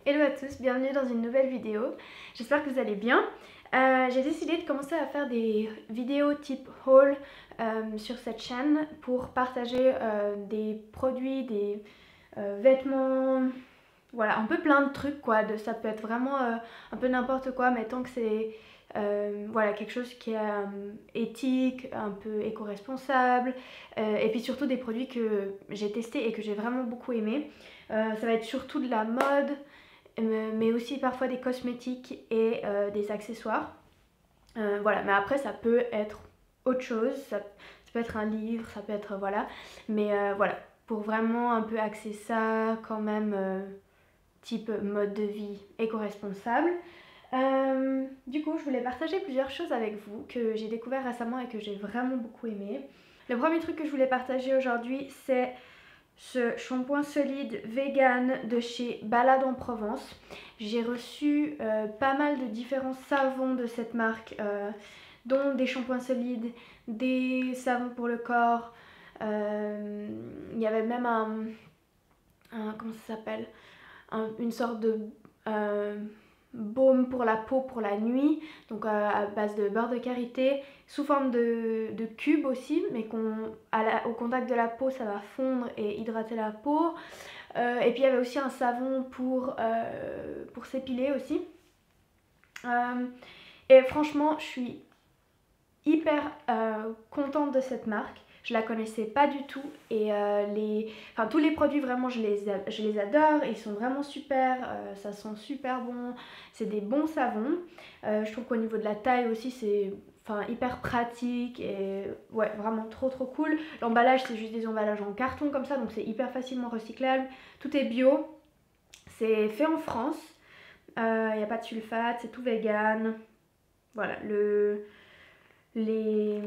Hello à tous, bienvenue dans une nouvelle vidéo. J'espère que vous allez bien. J'ai décidé de commencer à faire des vidéos type haul sur cette chaîne pour partager des produits, des vêtements, voilà, un peu plein de trucs quoi. Ça peut être vraiment un peu n'importe quoi, mais tant que c'est voilà, quelque chose qui est éthique, un peu éco-responsable, et puis surtout des produits que j'ai testés et que j'ai vraiment beaucoup aimé. Ça va être surtout de la mode, mais aussi parfois des cosmétiques et des accessoires. Voilà, mais après ça peut être autre chose, ça peut être un livre, ça peut être voilà, mais voilà, pour vraiment un peu axer ça quand même type mode de vie éco-responsable. Du coup, je voulais partager plusieurs choses avec vous que j'ai découvert récemment et que j'ai vraiment beaucoup aimé. Le premier truc que je voulais partager aujourd'hui, c'est ce shampoing solide vegan de chez Balade en Provence. J'ai reçu pas mal de différents savons de cette marque, dont des shampoings solides, des savons pour le corps. Il y avait même comment ça s'appelle, une sorte de euh, baume pour la peau pour la nuit, donc à base de beurre de karité, sous forme de cubes aussi, mais au contact de la peau ça va fondre et hydrater la peau. Et puis il y avait aussi un savon pour s'épiler aussi. Et franchement, je suis hyper contente de cette marque. Je la connaissais pas du tout et tous les produits vraiment je les adore, ils sont vraiment super, ça sent super bon, c'est des bons savons. Je trouve qu'au niveau de la taille aussi c'est hyper pratique et ouais vraiment trop cool. L'emballage c'est juste des emballages en carton comme ça donc c'est hyper facilement recyclable, tout est bio, c'est fait en France, il n'y a pas de sulfate, c'est tout vegan. Voilà, les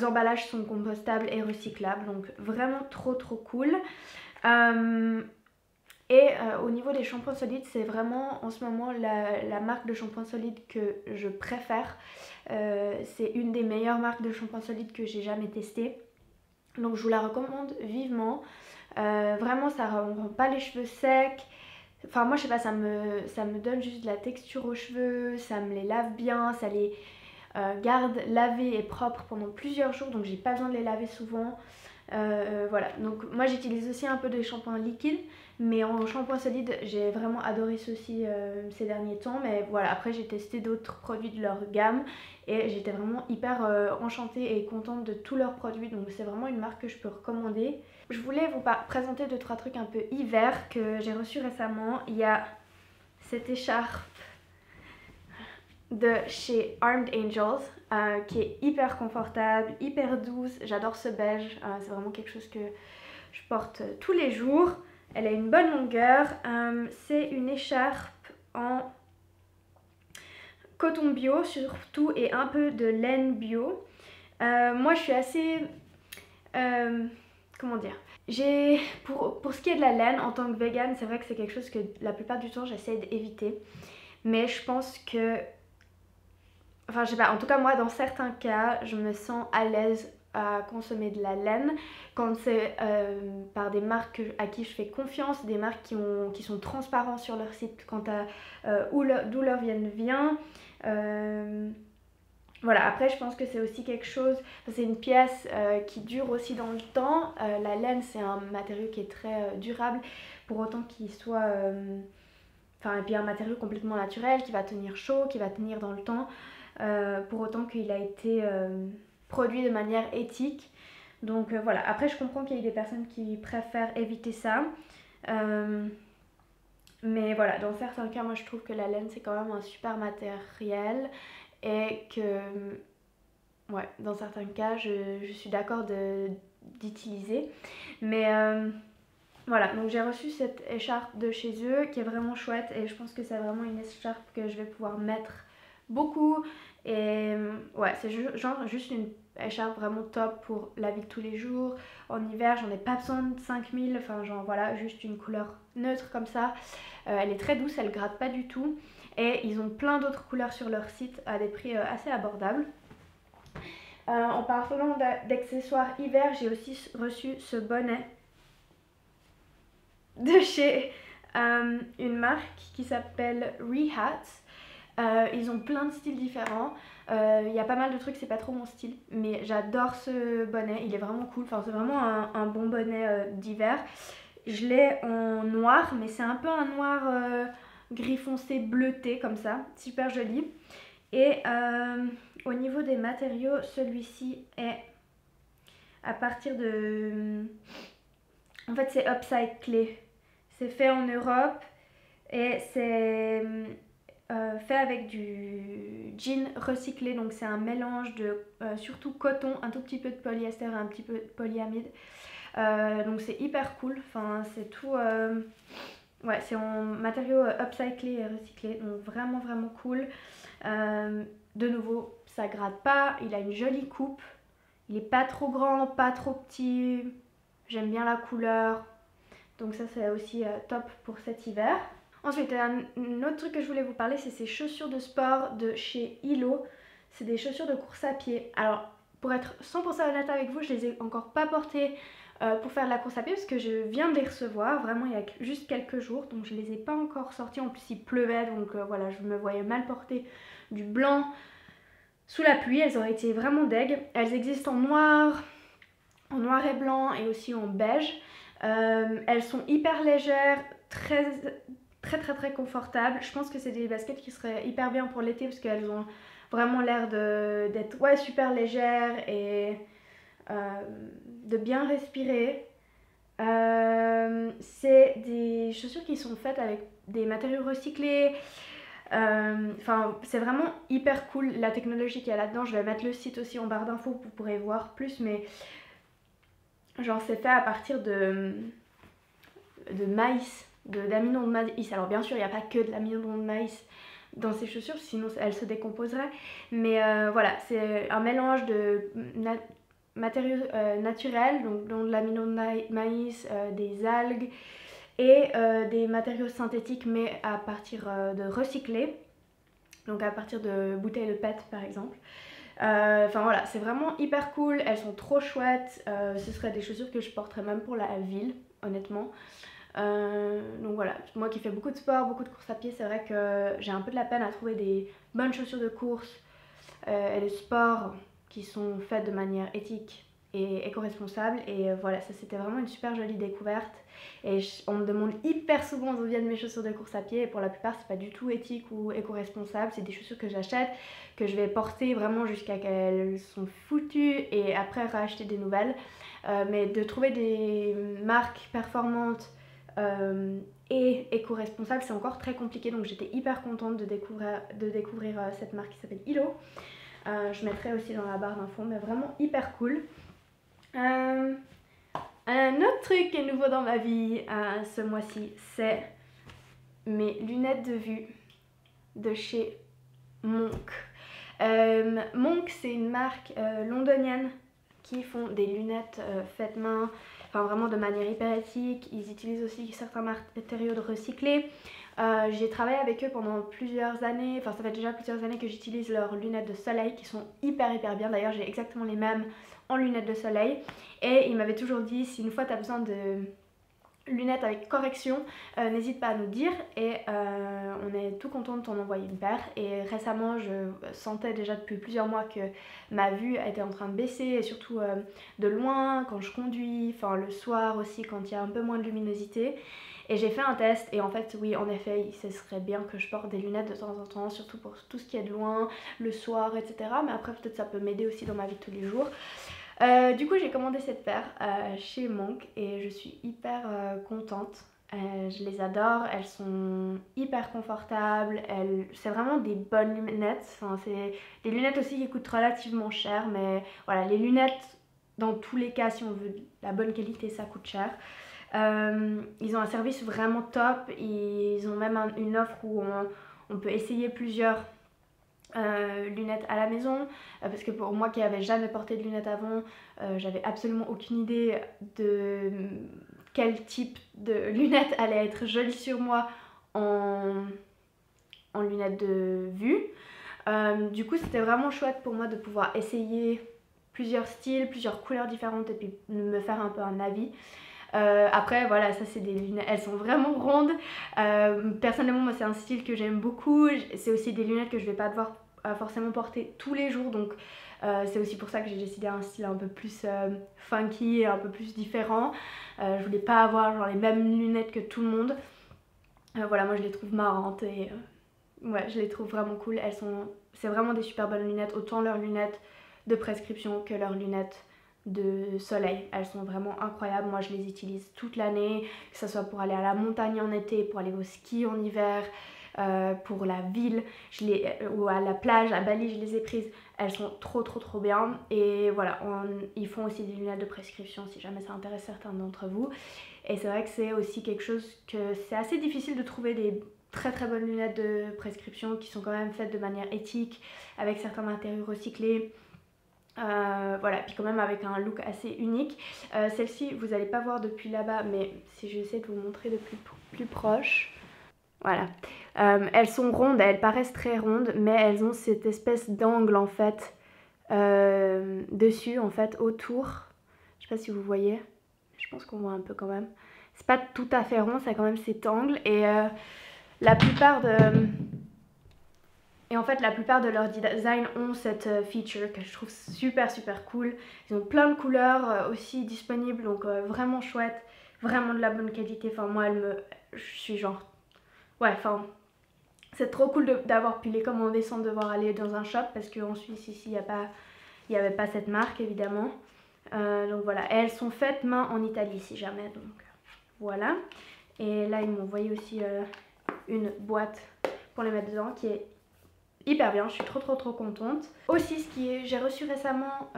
emballages sont compostables et recyclables, donc vraiment trop cool. Euh, Au niveau des shampoings solides, c'est vraiment en ce moment la marque de shampoing solide que je préfère. C'est une des meilleures marques de shampoing solide que j'ai jamais testées. Donc je vous la recommande vivement. Vraiment, ça rend pas les cheveux secs. Enfin, moi, je sais pas, ça me donne juste de la texture aux cheveux, ça me les lave bien, ça les garde lavés et propres pendant plusieurs jours, donc j'ai pas besoin de les laver souvent. Voilà, donc moi j'utilise aussi un peu de shampoing liquide, mais en shampoing solide j'ai vraiment adoré ceci ces derniers temps. Mais voilà, après j'ai testé d'autres produits de leur gamme et j'étais vraiment hyper enchantée et contente de tous leurs produits, donc c'est vraiment une marque que je peux recommander. Je voulais vous présenter 2-3 trucs un peu hiver que j'ai reçu récemment. Il y a cette écharpe de chez Armed Angels qui est hyper confortable, hyper douce. J'adore ce beige, c'est vraiment quelque chose que je porte tous les jours. Elle a une bonne longueur. C'est une écharpe en coton bio surtout et un peu de laine bio. Moi je suis assez... comment dire, pour ce qui est de la laine en tant que vegan, c'est vrai que c'est quelque chose que la plupart du temps j'essaie d'éviter. Mais je pense que enfin, je sais pas, en tout cas, moi, dans certains cas, je me sens à l'aise à consommer de la laine quand c'est par des marques à qui je fais confiance, des marques qui sont transparents sur leur site quant à d'où leur vient. Euh, voilà, après, je pense que c'est aussi quelque chose, c'est une pièce qui dure aussi dans le temps. La laine, c'est un matériau qui est très durable, pour autant qu'il soit. Et puis un matériau complètement naturel qui va tenir chaud, qui va tenir dans le temps. Pour autant qu'il a été produit de manière éthique. Donc voilà, après je comprends qu'il y ait des personnes qui préfèrent éviter ça. Euh, mais voilà, dans certains cas, moi je trouve que la laine c'est quand même un super matériel et que, ouais, dans certains cas, je suis d'accord d'utiliser. Mais voilà, donc j'ai reçu cette écharpe de chez eux qui est vraiment chouette et je pense que c'est vraiment une écharpe que je vais pouvoir mettre beaucoup. Et ouais, c'est genre juste une écharpe vraiment top pour la vie de tous les jours. En hiver, j'en ai pas besoin de 5000, enfin genre voilà, juste une couleur neutre comme ça. Elle est très douce, elle gratte pas du tout. Et ils ont plein d'autres couleurs sur leur site à des prix assez abordables. En parlant d'accessoires hiver, j'ai aussi reçu ce bonnet de chez une marque qui s'appelle Rehat. Ils ont plein de styles différents. Il y a pas mal de trucs, c'est pas trop mon style, mais j'adore ce bonnet, il est vraiment cool. Enfin, c'est vraiment un bon bonnet d'hiver. Je l'ai en noir, mais c'est un peu un noir gris foncé bleuté comme ça, super joli. Et au niveau des matériaux, celui-ci est à partir de... En fait, c'est upcyclé. C'est fait en Europe et c'est fait avec du jean recyclé. Donc c'est un mélange de surtout coton, un tout petit peu de polyester et un petit peu de polyamide. Donc c'est hyper cool. Enfin, c'est tout... ouais, c'est en matériaux upcyclés et recyclés. Donc vraiment, vraiment cool. De nouveau, ça gratte pas. Il a une jolie coupe. Il est pas trop grand, pas trop petit. J'aime bien la couleur. Donc ça c'est aussi top pour cet hiver. Ensuite, un autre truc que je voulais vous parler, c'est ces chaussures de sport de chez Ilo. C'est des chaussures de course à pied. Alors, pour être 100% honnête avec vous, je les ai encore pas portées pour faire de la course à pied parce que je viens de les recevoir, vraiment il y a juste quelques jours, donc je les ai pas encore sorties. En plus il pleuvait, donc voilà, je me voyais mal porter du blanc sous la pluie. Elles auraient été vraiment deg. Elles existent en noir et blanc et aussi en beige. Elles sont hyper légères, très confortables. Je pense que c'est des baskets qui seraient hyper bien pour l'été parce qu'elles ont vraiment l'air d'être super légères et de bien respirer. C'est des chaussures qui sont faites avec des matériaux recyclés. Enfin, c'est vraiment hyper cool la technologie qu'il y a là-dedans. Je vais mettre le site aussi en barre d'infos, vous pourrez voir plus, mais genre c'est fait à partir de maïs, d'amidon de maïs. Alors bien sûr, il n'y a pas que de l'amidon de maïs dans ces chaussures, sinon elles se décomposeraient. Mais voilà, c'est un mélange de matériaux naturels, donc de l'amidon de maïs, des algues et des matériaux synthétiques, mais à partir de recyclés, donc à partir de bouteilles de PET par exemple. Enfin voilà, c'est vraiment hyper cool, elles sont trop chouettes. Ce seraient des chaussures que je porterais même pour la ville, honnêtement. Donc voilà, moi qui fais beaucoup de sport, beaucoup de course à pied, c'est vrai que j'ai un peu de la peine à trouver des bonnes chaussures de course et de sport qui sont faites de manière éthique et éco-responsable. Et voilà, ça c'était vraiment une super jolie découverte. Et on me demande hyper souvent d'où viennent mes chaussures de course à pied, et pour la plupart c'est pas du tout éthique ou éco-responsable. C'est des chaussures que j'achète, que je vais porter vraiment jusqu'à qu'elles sont foutues et après racheter des nouvelles. Mais de trouver des marques performantes et éco-responsables, c'est encore très compliqué. Donc j'étais hyper contente de découvrir cette marque qui s'appelle Ilo. Je mettrai aussi dans la barre d'infos, mais vraiment hyper cool. Un autre truc qui est nouveau dans ma vie ce mois-ci, c'est mes lunettes de vue de chez Monk. Monk, c'est une marque londonienne qui font des lunettes faites main, enfin vraiment de manière hyper éthique. Ils utilisent aussi certains matériaux de recyclés. J'ai travaillé avec eux pendant plusieurs années, enfin ça fait déjà plusieurs années que j'utilise leurs lunettes de soleil qui sont hyper bien. D'ailleurs j'ai exactement les mêmes en lunettes de soleil, et ils m'avaient toujours dit si une fois tu as besoin de lunettes avec correction, n'hésite pas à nous dire, et on est tout content de t'en envoyer une paire. Et récemment je sentais déjà depuis plusieurs mois que ma vue était en train de baisser, et surtout de loin quand je conduis, enfin le soir aussi quand il y a un peu moins de luminosité. Et j'ai fait un test et en fait oui, en effet ce serait bien que je porte des lunettes de temps en temps, surtout pour tout ce qui est de loin, le soir, etc. Mais après peut-être ça peut m'aider aussi dans ma vie de tous les jours. Du coup j'ai commandé cette paire chez Monk et je suis hyper contente. Je les adore, elles sont hyper confortables, c'est vraiment des bonnes lunettes. Enfin, c'est des lunettes aussi qui coûtent relativement cher, mais voilà, les lunettes dans tous les cas, si on veut de la bonne qualité, ça coûte cher. Ils ont un service vraiment top, ils ont même une offre où on peut essayer plusieurs lunettes à la maison, parce que pour moi qui n'avais jamais porté de lunettes avant, j'avais absolument aucune idée de quel type de lunettes allait être jolie sur moi en lunettes de vue. Du coup c'était vraiment chouette pour moi de pouvoir essayer plusieurs styles, plusieurs couleurs différentes et puis me faire un peu un avis. Après voilà, ça c'est des lunettes, elles sont vraiment rondes. Personnellement moi c'est un style que j'aime beaucoup, c'est aussi des lunettes que je vais pas devoir forcément porter tous les jours, donc c'est aussi pour ça que j'ai décidé un style un peu plus funky, un peu plus différent. Je voulais pas avoir genre les mêmes lunettes que tout le monde. Voilà, moi je les trouve marrantes et ouais, je les trouve vraiment cool. C'est vraiment des super bonnes lunettes, autant leurs lunettes de prescription que leurs lunettes de soleil. Elles sont vraiment incroyables. Moi je les utilise toute l'année, que ce soit pour aller à la montagne en été, pour aller au ski en hiver, pour la ville ou à la plage, à Bali je les ai prises. Elles sont trop bien. Et voilà, ils font aussi des lunettes de prescription si jamais ça intéresse certains d'entre vous. Et c'est vrai que c'est aussi quelque chose que c'est assez difficile de trouver des très bonnes lunettes de prescription qui sont quand même faites de manière éthique, avec certains matériaux recyclés. Voilà, puis quand même avec un look assez unique. Celle-ci, vous n'allez pas voir depuis là-bas, mais si j'essaie de vous montrer de plus proche. Voilà. Elles sont rondes, elles paraissent très rondes, mais elles ont cette espèce d'angle en fait dessus, en fait, autour. Je sais pas si vous voyez, je pense qu'on voit un peu quand même. C'est pas tout à fait rond, ça a quand même cet angle. Et la plupart de leurs designs ont cette feature que je trouve super cool. Ils ont plein de couleurs aussi disponibles, donc vraiment chouette, vraiment de la bonne qualité. Enfin moi, je suis genre... Ouais, enfin... C'est trop cool d'avoir pu les commander sans devoir aller dans un shop, parce qu'en Suisse, ici, il n'y avait pas cette marque, évidemment. Donc voilà, et elles sont faites main en Italie, si jamais, donc voilà. Et là, ils m'ont envoyé aussi une boîte pour les mettre dedans, qui est hyper bien, je suis trop contente. Aussi, j'ai reçu récemment,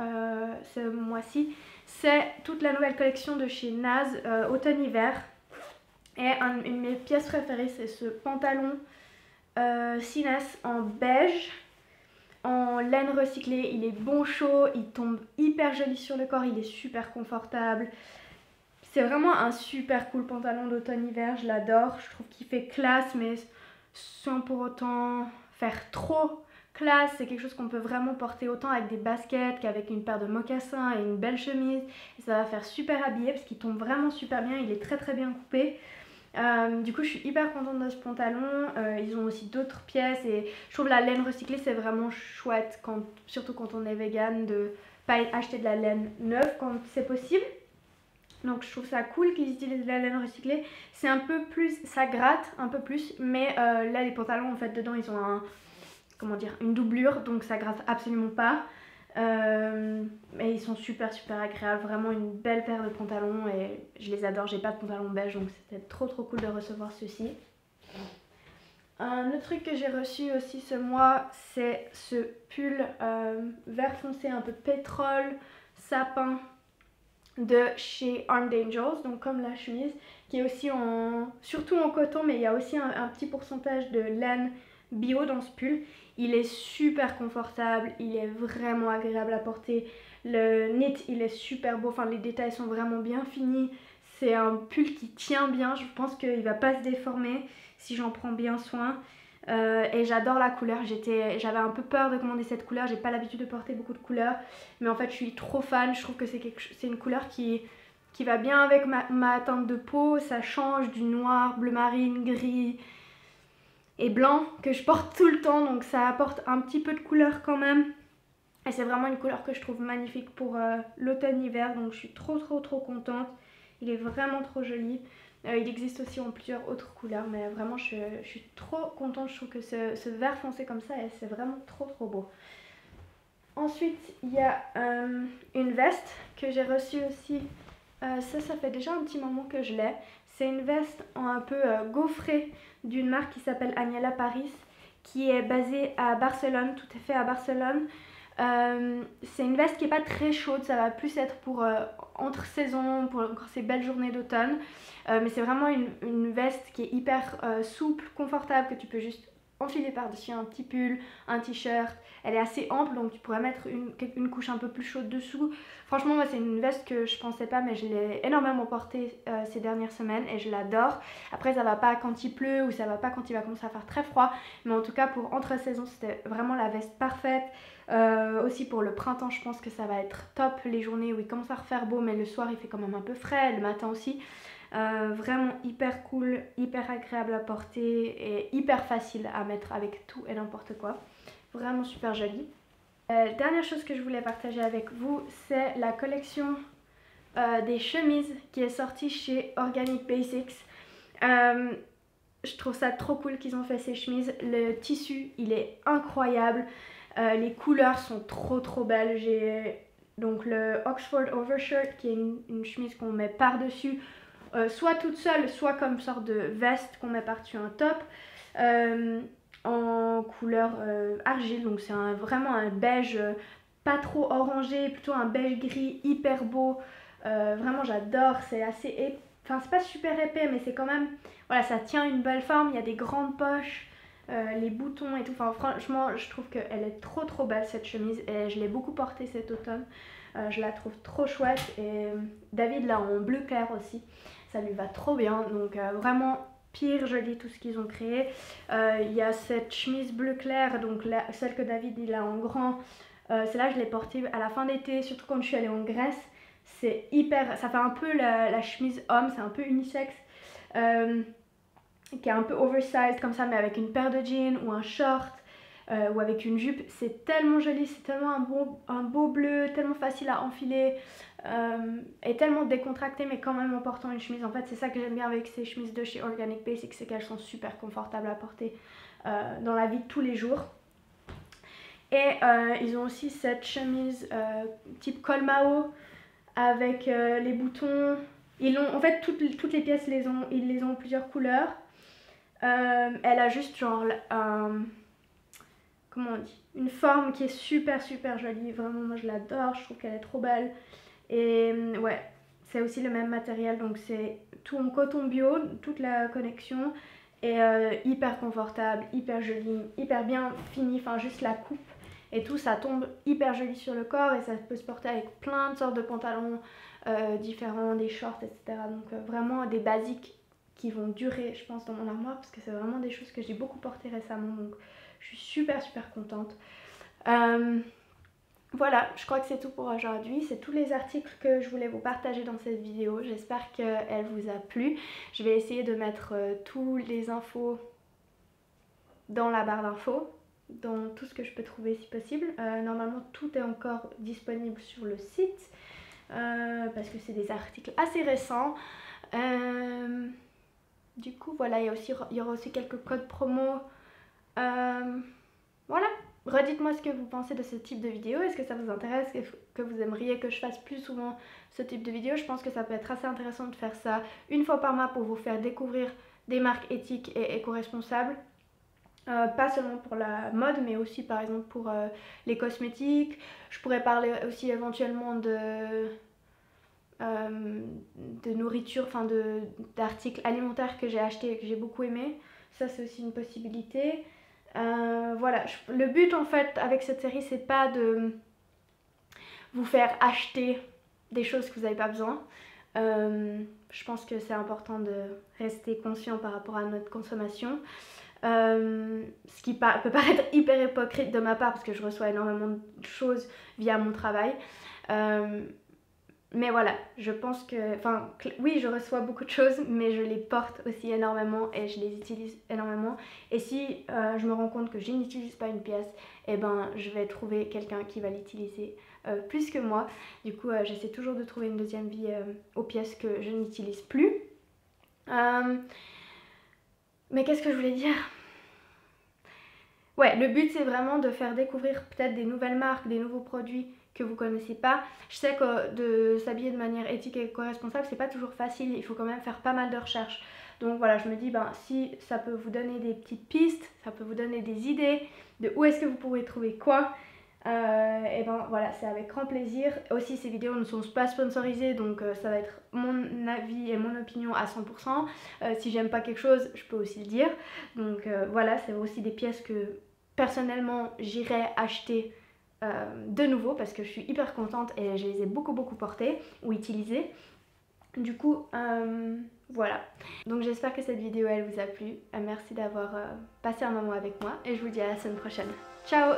ce mois-ci, c'est toute la nouvelle collection de chez Naz, automne-hiver. Et une de mes pièces préférées, c'est ce pantalon Sines en beige, en laine recyclée. Il est bon chaud, il tombe hyper joli sur le corps, il est super confortable. C'est vraiment un super cool pantalon d'automne-hiver, je l'adore. Je trouve qu'il fait classe, mais sans pour autant faire trop classe. C'est quelque chose qu'on peut vraiment porter autant avec des baskets qu'avec une paire de mocassins et une belle chemise. Et ça va faire super habillé parce qu'il tombe vraiment super bien, il est très bien coupé. Du coup je suis hyper contente de ce pantalon. Ils ont aussi d'autres pièces et je trouve la laine recyclée c'est vraiment chouette, surtout quand on est vegan, de pas acheter de la laine neuve quand c'est possible. Donc je trouve ça cool qu'ils utilisent de la laine recyclée. C'est un peu plus, ça gratte un peu plus, mais là les pantalons en fait dedans ils ont une doublure, donc ça gratte absolument pas. Mais ils sont super agréables, vraiment une belle paire de pantalons et je les adore. J'ai pas de pantalon beige, donc c'était trop cool de recevoir ceci. Un autre truc que j'ai reçu aussi ce mois, c'est ce pull vert foncé, un peu pétrole, sapin, de chez Armed Angels, donc comme la chemise, qui est aussi surtout en coton, mais il y a aussi un petit pourcentage de laine bio dans ce pull. Il est super confortable, il est vraiment agréable à porter. Le knit, il est super beau, enfin les détails sont vraiment bien finis. C'est un pull qui tient bien, je pense qu'il va pas se déformer si j'en prends bien soin. Et j'adore la couleur, j'avais un peu peur de commander cette couleur, j'ai pas l'habitude de porter beaucoup de couleurs, mais en fait je suis trop fan. Je trouve que c'est une couleur qui va bien avec ma teinte de peau. Ça change du noir, bleu marine, gris et blanc que je porte tout le temps, donc ça apporte un petit peu de couleur quand même. Et c'est vraiment une couleur que je trouve magnifique pour l'automne-hiver, donc je suis trop contente. Il est vraiment trop joli. Il existe aussi en plusieurs autres couleurs, mais vraiment je suis trop contente. Je trouve que ce vert foncé comme ça, c'est vraiment trop beau. Ensuite, il y a une veste que j'ai reçue aussi. Ça fait déjà un petit moment que je l'ai. C'est une veste un peu gaufrée d'une marque qui s'appelle Agnella Paris, qui est basée à Barcelone, tout est fait à Barcelone. C'est une veste qui n'est pas très chaude, ça va plus être pour entre saisons, pour encore ces belles journées d'automne. Mais c'est vraiment une veste qui est hyper souple, confortable, que tu peux juste enfiler par-dessus un petit pull, un t-shirt. Elle est assez ample, donc tu pourrais mettre une couche un peu plus chaude dessous. Franchement, moi c'est une veste que je pensais pas, mais je l'ai énormément portée ces dernières semaines et je l'adore. Après ça va pas quand il pleut ou ça va pas quand il va commencer à faire très froid, mais en tout cas pour entre-saison c'était vraiment la veste parfaite. Aussi pour le printemps, je pense que ça va être top, les journées où il commence à refaire beau mais le soir il fait quand même un peu frais, le matin aussi. Vraiment hyper cool, hyper agréable à porter et hyper facile à mettre avec tout et n'importe quoi. Vraiment super jolie. Dernière chose que je voulais partager avec vous, c'est la collection des chemises qui est sortie chez Organic Basics. Je trouve ça trop cool qu'ils ont fait ces chemises. Le tissu, il est incroyable. Les couleurs sont trop belles. J'ai donc le Oxford Overshirt qui est une chemise qu'on met par-dessus. Soit toute seule, soit comme sorte de veste qu'on met par-dessus un top. En couleur argile, donc c'est vraiment un beige pas trop orangé, plutôt un beige gris hyper beau. Vraiment j'adore, c'est assez enfin c'est pas super épais mais c'est quand même, voilà, ça tient une belle forme, il y a des grandes poches, les boutons et tout, enfin franchement je trouve qu'elle est trop belle cette chemise et je l'ai beaucoup portée cet automne. Je la trouve trop chouette et David l'a en bleu clair aussi, ça lui va trop bien, donc vraiment pire joli tout ce qu'ils ont créé. Il y a cette chemise bleu clair, donc celle que David il a en grand, celle-là je l'ai portée à la fin d'été, surtout quand je suis allée en Grèce. C'est hyper, ça fait un peu la chemise homme, c'est un peu unisexe, qui est un peu oversized comme ça, mais avec une paire de jeans ou un short ou avec une jupe. C'est tellement joli, c'est tellement un beau bleu, tellement facile à enfiler et tellement décontracté, mais quand même en portant une chemise. En fait, c'est ça que j'aime bien avec ces chemises de chez Organic Basics, c'est qu'elles sont super confortables à porter dans la vie de tous les jours. Et ils ont aussi cette chemise type col Mao avec les boutons. En fait, toutes les pièces ils les ont en plusieurs couleurs. Elle a juste genre comment on dit, une forme qui est super jolie. Vraiment, moi je l'adore, je trouve qu'elle est trop belle. Et ouais, c'est aussi le même matériel, donc c'est tout en coton bio, toute la connexion. Et hyper confortable, hyper jolie, hyper bien fini, enfin juste la coupe et tout, ça tombe hyper joli sur le corps et ça peut se porter avec plein de sortes de pantalons différents, des shorts, etc. Donc vraiment des basiques qui vont durer, je pense, dans mon armoire parce que c'est vraiment des choses que j'ai beaucoup portées récemment, donc je suis super contente. Voilà, je crois que c'est tout pour aujourd'hui. C'est tous les articles que je voulais vous partager dans cette vidéo. J'espère qu'elle vous a plu. Je vais essayer de mettre tous les infos dans la barre d'infos, dans tout ce que je peux trouver si possible. Normalement, tout est encore disponible sur le site parce que c'est des articles assez récents. Du coup, voilà, il y aura aussi quelques codes promo. Voilà. Redites-moi ce que vous pensez de ce type de vidéo, est-ce que ça vous intéresse, que vous aimeriez que je fasse plus souvent ce type de vidéo. Je pense que ça peut être assez intéressant de faire ça une fois par mois pour vous faire découvrir des marques éthiques et éco-responsables. Pas seulement pour la mode, mais aussi par exemple pour les cosmétiques. Je pourrais parler aussi éventuellement de nourriture, enfin d'articles alimentaires que j'ai achetés et que j'ai beaucoup aimé. Ça c'est aussi une possibilité. Voilà, le but en fait avec cette série c'est pas de vous faire acheter des choses que vous n'avez pas besoin. Je pense que c'est important de rester conscient par rapport à notre consommation. Ce qui peut paraître hyper hypocrite de ma part parce que je reçois énormément de choses via mon travail. Mais voilà, je pense que, enfin, oui, je reçois beaucoup de choses, mais je les porte aussi énormément et je les utilise énormément. Et si je me rends compte que je n'utilise pas une pièce, eh ben, je vais trouver quelqu'un qui va l'utiliser plus que moi. Du coup, j'essaie toujours de trouver une deuxième vie aux pièces que je n'utilise plus. Mais qu'est-ce que je voulais dire ? Ouais, le but c'est vraiment de faire découvrir peut-être des nouvelles marques, des nouveaux produits que vous connaissez pas. Je sais que de s'habiller de manière éthique et éco-responsable c'est pas toujours facile, il faut quand même faire pas mal de recherches. Donc voilà, je me dis si ça peut vous donner des petites pistes, ça peut vous donner des idées de où est-ce que vous pourrez trouver quoi, et ben voilà, c'est avec grand plaisir. Aussi, ces vidéos ne sont pas sponsorisées, donc ça va être mon avis et mon opinion à 100%. Si j'aime pas quelque chose, je peux aussi le dire. Donc voilà, c'est aussi des pièces que personnellement j'irai acheter de nouveau parce que je suis hyper contente et je les ai beaucoup portées ou utilisées. Du coup, voilà. Donc j'espère que cette vidéo elle vous a plu. Merci d'avoir passé un moment avec moi et je vous dis à la semaine prochaine. Ciao!